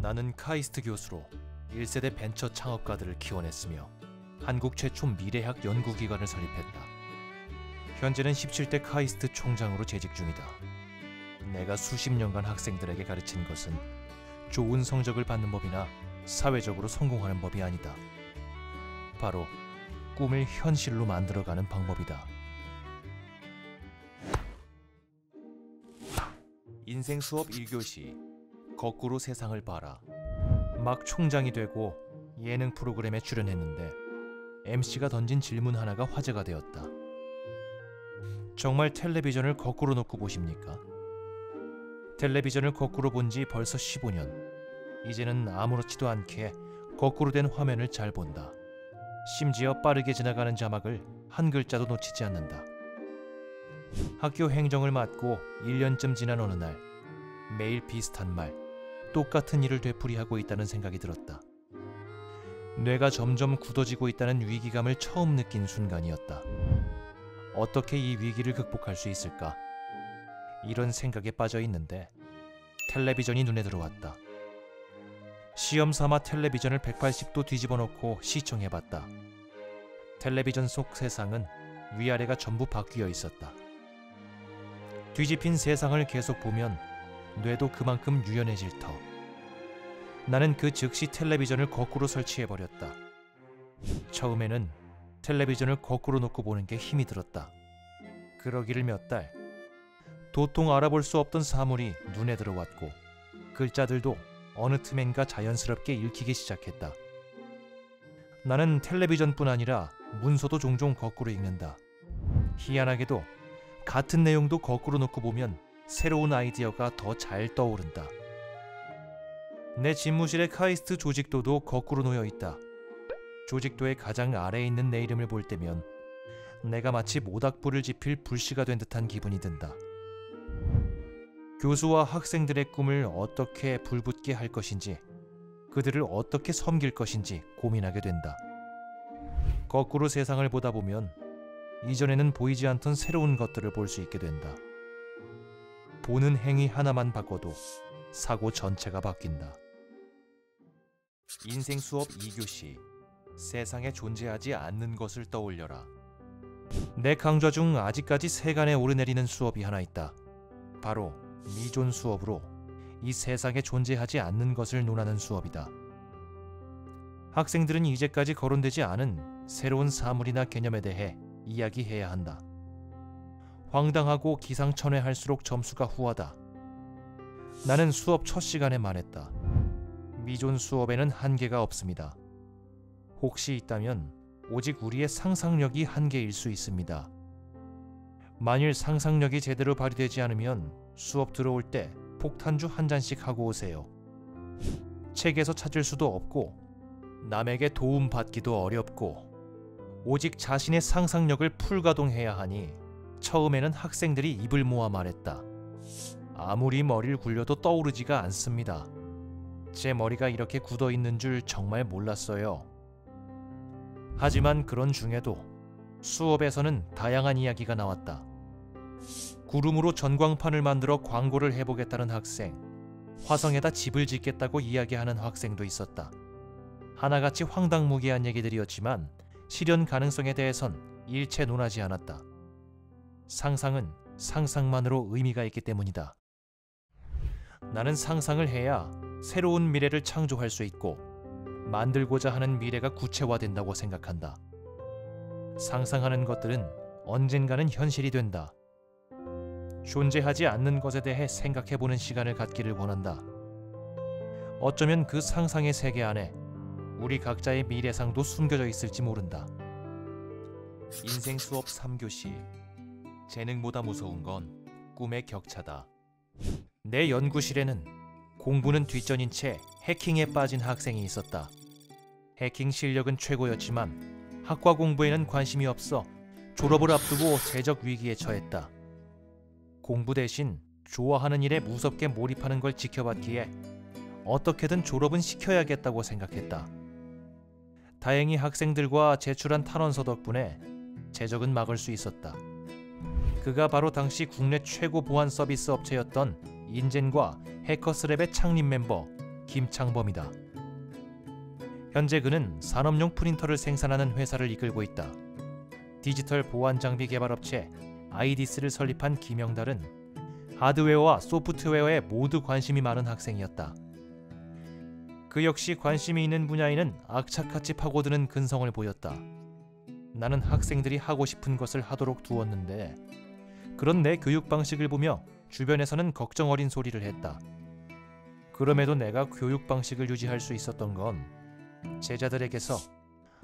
나는 카이스트 교수로 1세대 벤처 창업가들을 키워냈으며 한국 최초 미래학 연구기관을 설립했다. 현재는 17대 카이스트 총장으로 재직 중이다. 내가 수십 년간 학생들에게 가르친 것은 좋은 성적을 받는 법이나 사회적으로 성공하는 법이 아니다. 바로 꿈을 현실로 만들어가는 방법이다. 인생 수업 1교시 거꾸로 세상을 봐라. 막 총장이 되고 예능 프로그램에 출연했는데 MC가 던진 질문 하나가 화제가 되었다. 정말 텔레비전을 거꾸로 놓고 보십니까? 텔레비전을 거꾸로 본 지 벌써 15년. 이제는 아무렇지도 않게 거꾸로 된 화면을 잘 본다. 심지어 빠르게 지나가는 자막을 한 글자도 놓치지 않는다. 학교 행정을 맡고 1년쯤 지난 어느 날 매일 비슷한 말, 똑같은 일을 되풀이하고 있다는 생각이 들었다. 뇌가 점점 굳어지고 있다는 위기감을 처음 느낀 순간이었다. 어떻게 이 위기를 극복할 수 있을까? 이런 생각에 빠져 있는데 텔레비전이 눈에 들어왔다. 시험 삼아 텔레비전을 180도 뒤집어 놓고 시청해봤다. 텔레비전 속 세상은 위아래가 전부 바뀌어 있었다. 뒤집힌 세상을 계속 보면 뇌도 그만큼 유연해질 터. 나는 그 즉시 텔레비전을 거꾸로 설치해버렸다. 처음에는 텔레비전을 거꾸로 놓고 보는 게 힘이 들었다. 그러기를 몇 달. 도통 알아볼 수 없던 사물이 눈에 들어왔고 글자들도 어느 틈엔가 자연스럽게 읽히기 시작했다. 나는 텔레비전뿐 아니라 문서도 종종 거꾸로 읽는다. 희한하게도 같은 내용도 거꾸로 놓고 보면 새로운 아이디어가 더 잘 떠오른다. 내 집무실의 카이스트 조직도도 거꾸로 놓여 있다. 조직도의 가장 아래에 있는 내 이름을 볼 때면 내가 마치 모닥불을 지필 불씨가 된 듯한 기분이 든다. 교수와 학생들의 꿈을 어떻게 불붙게 할 것인지, 그들을 어떻게 섬길 것인지 고민하게 된다. 거꾸로 세상을 보다 보면 이전에는 보이지 않던 새로운 것들을 볼 수 있게 된다. 보는 행위 하나만 바꿔도 사고 전체가 바뀐다. 인생 수업 2교시 세상에 존재하지 않는 것을 떠올려라. 내 강좌 중 아직까지 세간에 오르내리는 수업이 하나 있다. 바로 미존 수업으로 이 세상에 존재하지 않는 것을 논하는 수업이다. 학생들은 이제까지 거론되지 않은 새로운 사물이나 개념에 대해 이야기해야 한다. 황당하고 기상천외할수록 점수가 후하다. 나는 수업 첫 시간에 말했다. 미존 수업에는 한계가 없습니다. 혹시 있다면 오직 우리의 상상력이 한계일 수 있습니다. 만일 상상력이 제대로 발휘되지 않으면 수업 들어올 때 폭탄주 한 잔씩 하고 오세요. 책에서 찾을 수도 없고 남에게 도움받기도 어렵고 오직 자신의 상상력을 풀가동해야 하니 처음에는 학생들이 입을 모아 말했다. 아무리 머리를 굴려도 떠오르지가 않습니다. 제 머리가 이렇게 굳어 있는 줄 정말 몰랐어요. 하지만 그런 중에도 수업에서는 다양한 이야기가 나왔다. 구름으로 전광판을 만들어 광고를 해보겠다는 학생, 화성에다 집을 짓겠다고 이야기하는 학생도 있었다. 하나같이 황당무계한 얘기들이었지만 실현 가능성에 대해선 일체 논하지 않았다. 상상은 상상만으로 의미가 있기 때문이다. 나는 상상을 해야 새로운 미래를 창조할 수 있고 만들고자 하는 미래가 구체화된다고 생각한다. 상상하는 것들은 언젠가는 현실이 된다. 존재하지 않는 것에 대해 생각해보는 시간을 갖기를 원한다. 어쩌면 그 상상의 세계 안에 우리 각자의 미래상도 숨겨져 있을지 모른다. 인생 수업 3교시 재능보다 무서운 건 꿈의 격차다. 내 연구실에는 공부는 뒷전인 채 해킹에 빠진 학생이 있었다. 해킹 실력은 최고였지만 학과 공부에는 관심이 없어 졸업을 앞두고 재적 위기에 처했다. 공부 대신 좋아하는 일에 무섭게 몰입하는 걸 지켜봤기에 어떻게든 졸업은 시켜야겠다고 생각했다. 다행히 학생들과 제출한 탄원서 덕분에 재적은 막을 수 있었다. 그가 바로 당시 국내 최고 보안 서비스 업체였던 인젠과 해커스랩의 창립 멤버 김창범이다. 현재 그는 산업용 프린터를 생산하는 회사를 이끌고 있다. 디지털 보안 장비 개발 업체 아이디스를 설립한 김영달은 하드웨어와 소프트웨어에 모두 관심이 많은 학생이었다. 그 역시 관심이 있는 분야에는 악착같이 파고드는 근성을 보였다. 나는 학생들이 하고 싶은 것을 하도록 두었는데 그런 내 교육 방식을 보며 주변에서는 걱정 어린 소리를 했다. 그럼에도 내가 교육 방식을 유지할 수 있었던 건 제자들에게서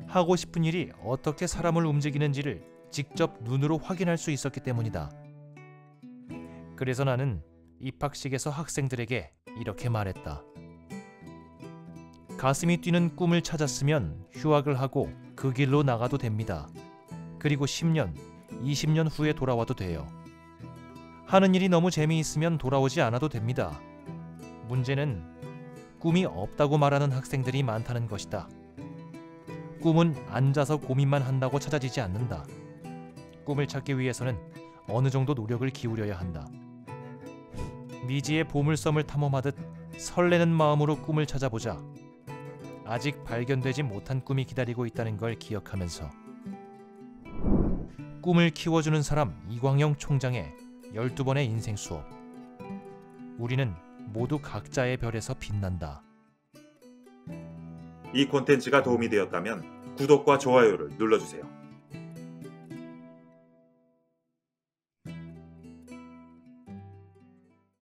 하고 싶은 일이 어떻게 사람을 움직이는지를 직접 눈으로 확인할 수 있었기 때문이다. 그래서 나는 입학식에서 학생들에게 이렇게 말했다. 가슴이 뛰는 꿈을 찾았으면 휴학을 하고 그 길로 나가도 됩니다. 그리고 10년, 20년 후에 돌아와도 돼요. 하는 일이 너무 재미있으면 돌아오지 않아도 됩니다. 문제는 꿈이 없다고 말하는 학생들이 많다는 것이다. 꿈은 앉아서 고민만 한다고 찾아지지 않는다. 꿈을 찾기 위해서는 어느 정도 노력을 기울여야 한다. 미지의 보물섬을 탐험하듯 설레는 마음으로 꿈을 찾아보자. 아직 발견되지 못한 꿈이 기다리고 있다는 걸 기억하면서 꿈을 키워주는 사람 이광영 총장의 12번의 인생 수업. 우리는 모두 각자의 별에서 빛난다. 이 콘텐츠가 도움이 되었다면 구독과 좋아요를 눌러주세요.